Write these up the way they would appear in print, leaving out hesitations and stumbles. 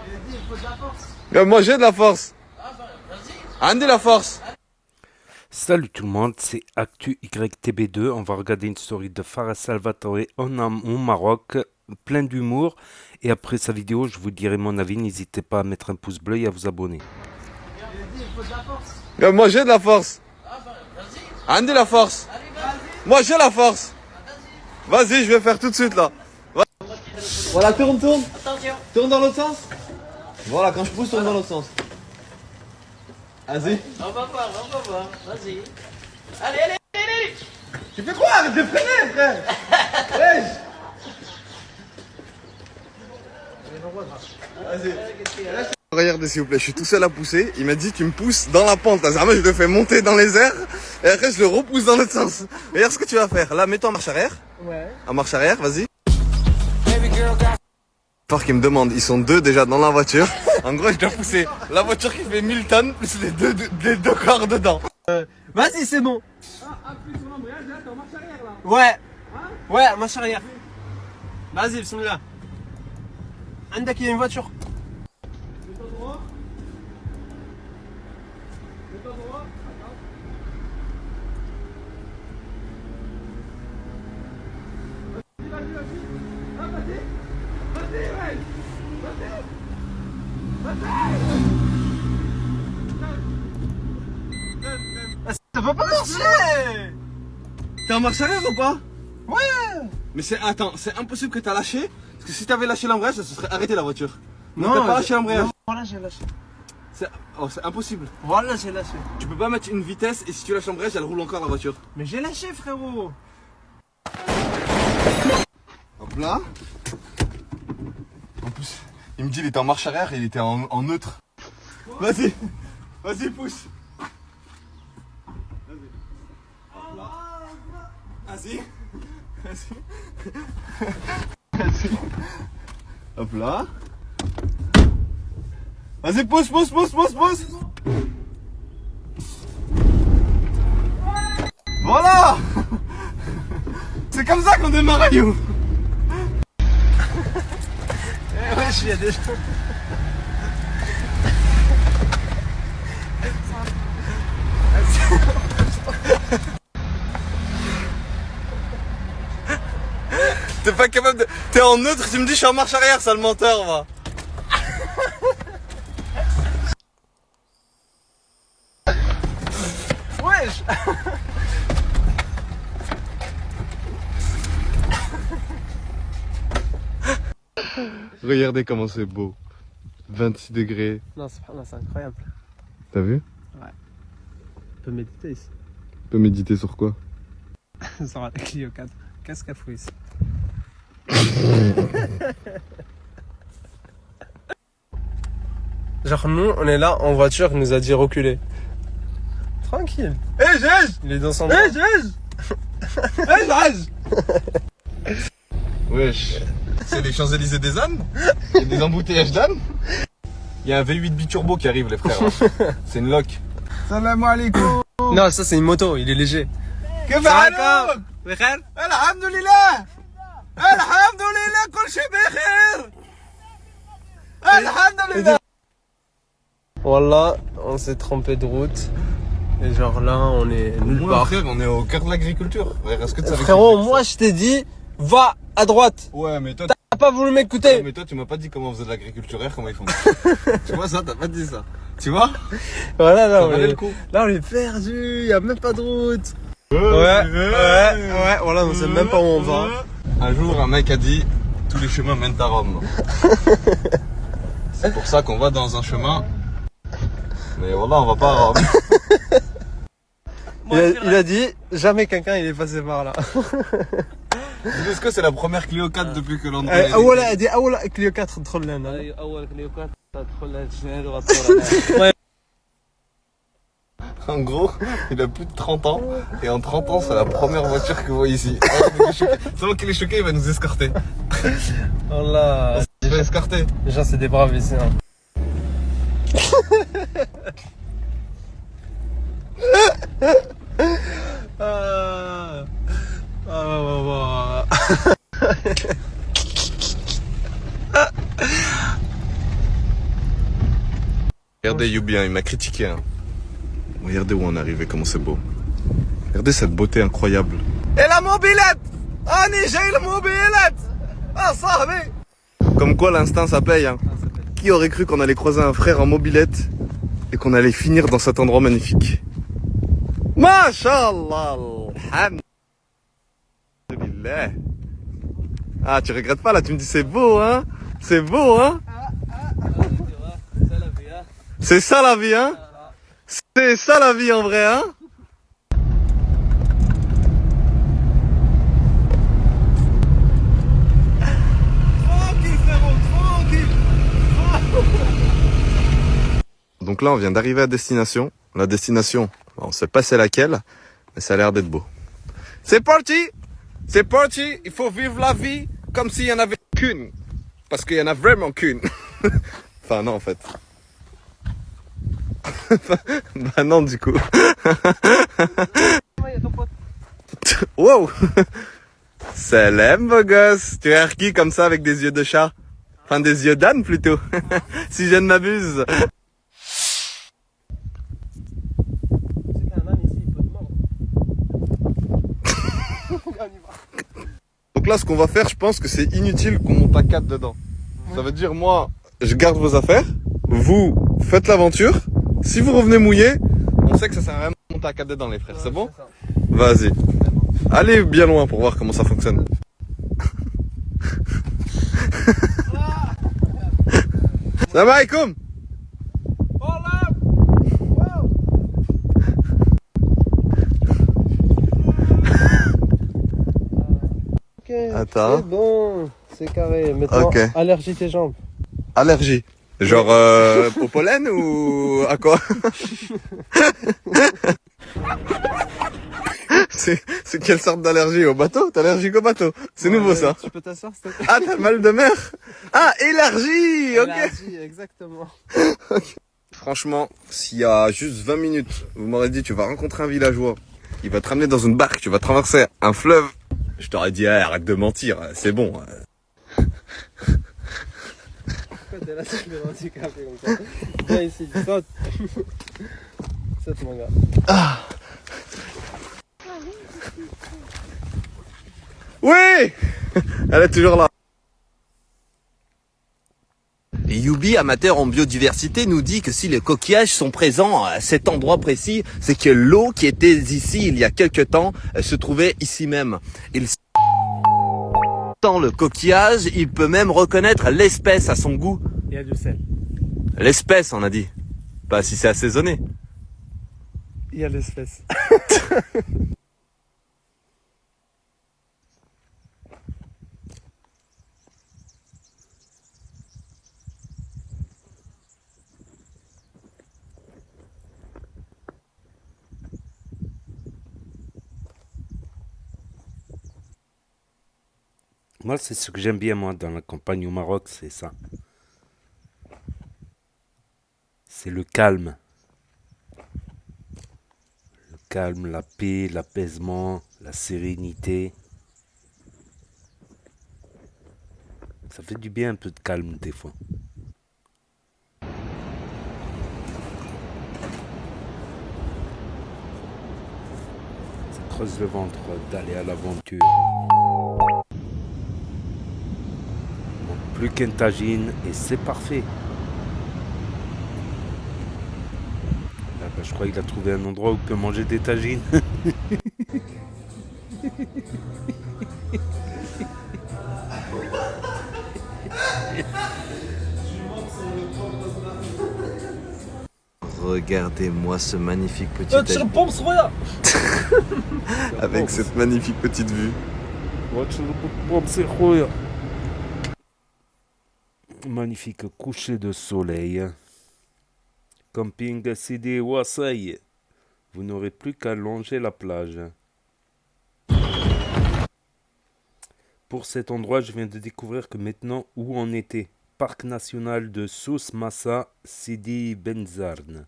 Il faut de la force. Moi j'ai de la force. Andy la force. Salut tout le monde, c'est Actu YTB2. On va regarder une story de Farah Salvatore au Maroc, plein d'humour. Et après sa vidéo, je vous dirai mon avis. N'hésitez pas à mettre un pouce bleu et à vous abonner. Il faut de la force. Moi j'ai de la force. Andy la force. Moi j'ai la force. Vas-y, je vais faire tout de suite là. Voilà, tourne. Attention. Tourne dans l'autre sens. Voilà, quand je pousse, tourne dans l'autre sens. Vas-y. On va voir. Vas-y. Allez. Tu fais quoi? Arrête de freiner, frère. Wesh. Vas-y. Regardez s'il vous plaît, je suis tout seul à pousser. Il m'a dit tu me pousses dans la pente. Là, je le fais monter dans les airs et après je le repousse dans l'autre sens. Regarde ce que tu vas faire. Là, mets-toi en marche arrière. Ouais. En marche arrière, vas-y. Fort qui me demande, ils sont deux déjà dans la voiture. En gros, je dois pousser la voiture qui fait 1000 tonnes plus les deux corps dedans. Vas-y, c'est bon. Appuie sur l'embrayage, là, t'es en marche arrière, là. Ouais. Ouais, marche arrière. Vas-y, bismillah. عندك il y a une voiture. Mets-toi droit. Vas-y. Ah, vas-y, ouais. Ça va pas marcher. T'es en marche arrière ou pas? Ouais. Mais c'est impossible que t'as lâché. Parce que si t'avais lâché l'embrayage, ça se serait arrêté la voiture. Non, t'as pas lâché l'embrayage. non, voilà, j'ai lâché. C'est impossible. Voilà, j'ai lâché. Tu peux pas mettre une vitesse et si tu lâches l'embrayage, elle roule encore la voiture. Mais j'ai lâché, frérot. Hop là. En plus, il me dit il était en marche arrière, il était en neutre. Vas-y, pousse. Vas-y. Hop là. Vas-y, pousse. Voilà. C'est comme ça qu'on démarre à You. Ouais, je suis déjà. T'es pas capable de... T'es en neutre, tu me dis je suis en marche arrière, sale menteur, va. Wesh. Regardez comment c'est beau. 26 degrés. Non, c'est incroyable. T'as vu? On peut méditer ici. Tu peux méditer sur quoi? Sur la Clio 4. Qu'est-ce qu'elle fout ici? Genre nous, on est là en voiture, il nous a dit reculer. Tranquille. Hé, Gege! Il est dans son... Hé, Gege! Hé, Gege! Wesh. C'est les Champs-Élysées des ânes? Il y a des embouteillages d'ânes? Il y a un V8 biturbo qui arrive, les frères. C'est une loc. Salam alaikum. Non, ça c'est une moto, il est léger. كيف حالك؟ الحمد لله كل شيء بخير الحمد لله. Voilà, on s'est trompé de route. Et genre là, on est nulle part. Frère, on est au cœur de l'agriculture. Est-ce que tu savais Frérot, moi je t'ai dit, va à droite. Ouais, mais toi, T'as pas voulu m'écouter. tu m'as pas dit comment on faisait de l'agriculture, comment ils font. Tu vois ça, t'as pas dit ça. Tu vois? Voilà, là, Ça valait le coup. là on est perdu, y a même pas de route. Ouais, voilà, on sait même pas où on va. Un jour, un mec a dit tous les chemins mènent à Rome. C'est pour ça qu'on va dans un chemin. Mais voilà, on va pas à Rome. Il a dit, jamais quelqu'un il est passé par là. Est-ce que c'est la première Clio 4 depuis que l'on أول دي أول كليو 4 تدخل لنا. أول كليو 4 تدخل الجنيد والصورة. En gros, il a plus de 30 ans. Et en 30 ans, c'est la première voiture que vous voyez ici. C'est moi qu'il est choqué, il va nous escorter. Voilà. Il va escorter. Les gens c'est des braves ici. Hein. Regardez Youbi, hein, il m'a critiqué. Hein. Regardez où on est arrivé, comment c'est beau. Regardez cette beauté incroyable. Et la mobilette! Annie, j'ai la mobilette! Ah, ça, mais... Comme quoi l'instinct ça paye. Hein. Qui aurait cru qu'on allait croiser un frère en mobilette et qu'on allait finir dans cet endroit magnifique. Masha'Allah, alhamdulillah. Ah, tu regrettes pas là, tu me dis c'est beau, hein? C'est beau, hein? C'est ça la vie, hein? C'est ça la vie en vrai, hein? Tranquille frérot, tranquille. Donc là on vient d'arriver à destination. La destination, on sait pas c'est laquelle, mais ça a l'air d'être beau. C'est parti! C'est parti! Il faut vivre la vie comme s'il y en avait qu'une. Parce qu'il y en a vraiment qu'une. Enfin non en fait. Bah non du coup. Wow. Salam beau gosse. Tu regardes qui comme ça avec des yeux de chat? Enfin des yeux d'âne plutôt. Si je ne m'abuse. Donc là ce qu'on va faire, je pense que c'est inutile qu'on monte à 4 dedans. Ça veut dire moi, je garde vos affaires. Vous faites l'aventure. Si vous revenez mouillé, on sait que ça sert à rien de monter à 4 dedans les frères, c'est bon? Vas-y. Allez bien loin pour voir comment ça fonctionne. Salam alaikum. Ok, Attends. c'est bon, c'est carré. Maintenant, Ok. allergie tes jambes. Allergie. Genre au pollen ou à quoi? C'est quelle sorte d'allergie? Au bateau? T'es allergique au bateau? C'est nouveau ça. Tu peux t'asseoir s'il te plaît? Ah, t'as mal de mer? Ah, élargie. Ok. Allergie, exactement. Franchement, s'il y a juste 20 minutes, vous m'aurez dit tu vas rencontrer un villageois, il va te ramener dans une barque, tu vas traverser un fleuve, je t'aurais dit arrête de mentir, c'est bon. Pourquoi t'es là si je me handicapé comme ça? Viens ici, saute. Saute mon gars. Oui. Elle est toujours là. Youbi, amateur en biodiversité, nous dit que si les coquillages sont présents à cet endroit précis, c'est que l'eau qui était ici il y a quelque temps se trouvait ici même. Il sent le coquillage, il peut même reconnaître l'espèce à son goût. Il y a du sel. L'espèce, on a dit. Pas si c'est assaisonné. Il y a l'espèce. Moi, c'est ce que j'aime bien, moi, dans la campagne au Maroc, c'est ça. C'est le calme. Le calme, la paix, l'apaisement, la sérénité. Ça fait du bien un peu de calme des fois. Ça creuse le ventre d'aller à l'aventure. Plus qu'un tagine et c'est parfait. Là, bah, je crois qu'il a trouvé un endroit où il peut manger des tagines. Regardez-moi ce magnifique petit avec cette magnifique petite vue. Magnifique coucher de soleil. Camping Sidi Wassaï. Vous n'aurez plus qu'à longer la plage. Pour cet endroit, je viens de découvrir que maintenant où on était. Parc national de Souss Massa Sidi Benzarn.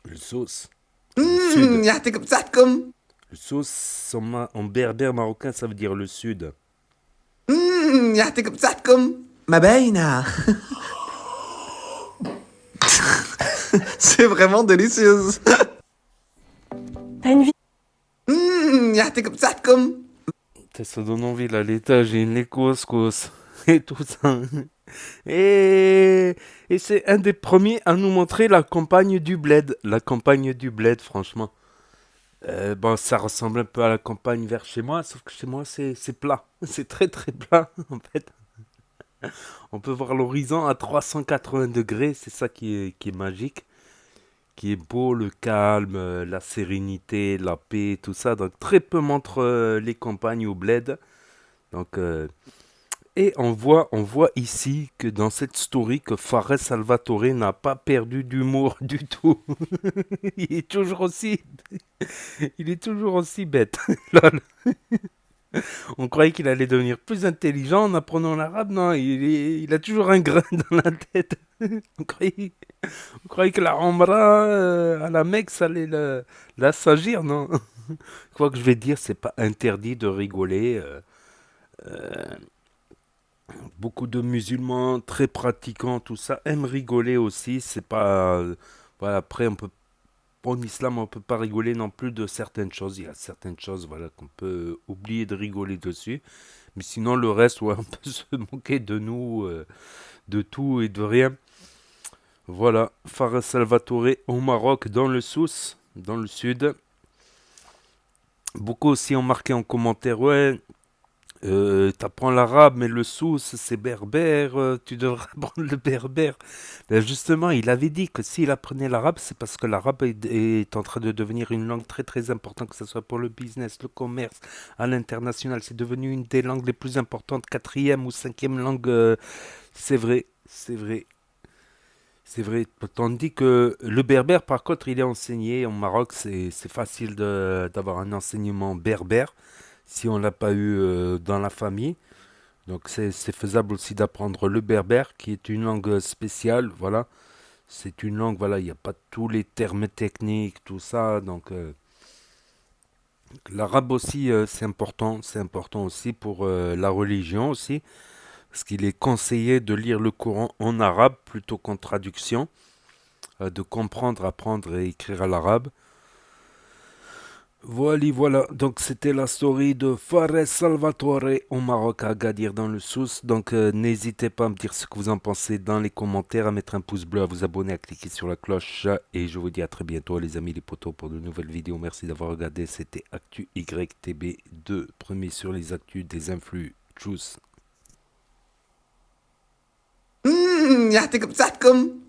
Le Souss. Le Souss en berbère marocain, ça veut dire le sud. ما باينة C'est vraiment délicieuse. T'as une vie. يعطيك بصحتكم. Ça donne envie là, les tagines, les couscous et tout ça. Et c'est un des premiers à nous montrer la campagne du bled. La campagne du bled, franchement. Bon, ça ressemble un peu à la campagne vers chez moi, sauf que chez moi c'est plat. C'est très très plat en fait. On peut voir l'horizon à 380 degrés, c'est ça qui est magique. Qui est beau, le calme, la sérénité, la paix, tout ça. Donc très peu montrent les campagnes au bled. Donc, et on voit ici que dans cette story que Fares Salvatore n'a pas perdu d'humour du tout. Il est toujours aussi bête. Lol. On croyait qu'il allait devenir plus intelligent en apprenant l'arabe. Non, il a toujours un grain dans la tête. On croyait que la Omra à la Mecque, ça allait l'assagir, non? Quoi que je vais dire, c'est pas interdit de rigoler. Beaucoup de musulmans très pratiquants, tout ça, aiment rigoler aussi. C'est pas. Voilà, après, en islam, on peut pas rigoler non plus de certaines choses. Il y a certaines choses, voilà, qu'on peut oublier de rigoler dessus. Mais sinon, le reste, ouais, on peut se moquer de nous, de tout et de rien. Voilà, Fares Salvatore au Maroc, dans le Souss, dans le sud. Beaucoup aussi ont marqué en commentaire, ouais, t'apprends l'arabe, mais le Souss, c'est berbère, tu devrais apprendre le berbère. Ben justement, il avait dit que s'il apprenait l'arabe, c'est parce que l'arabe est en train de devenir une langue très très importante, que ce soit pour le business, le commerce, à l'international. C'est devenu une des langues les plus importantes, quatrième ou cinquième langue. C'est vrai, c'est vrai. C'est vrai, tandis que le berbère, par contre, il est enseigné au Maroc, c'est facile d'avoir un enseignement berbère si on l'a pas eu dans la famille. Donc c'est faisable aussi d'apprendre le berbère, qui est une langue spéciale, voilà. C'est une langue, voilà, il n'y a pas tous les termes techniques, tout ça. Donc l'arabe aussi, c'est important aussi pour la religion aussi, parce qu'il est conseillé de lire le Coran en arabe plutôt qu'en traduction. De comprendre, apprendre et écrire à l'arabe. Voilà. Donc c'était la story de Fares Salvatore au Maroc, à Agadir dans le Souss. Donc n'hésitez pas à me dire ce que vous en pensez dans les commentaires, à mettre un pouce bleu, à vous abonner, à cliquer sur la cloche. Et je vous dis à très bientôt les amis les potos pour de nouvelles vidéos. Merci d'avoir regardé. C'était Actu YTB2, premier sur les actus des influx. Tchuss. يعطيك بصحتكم.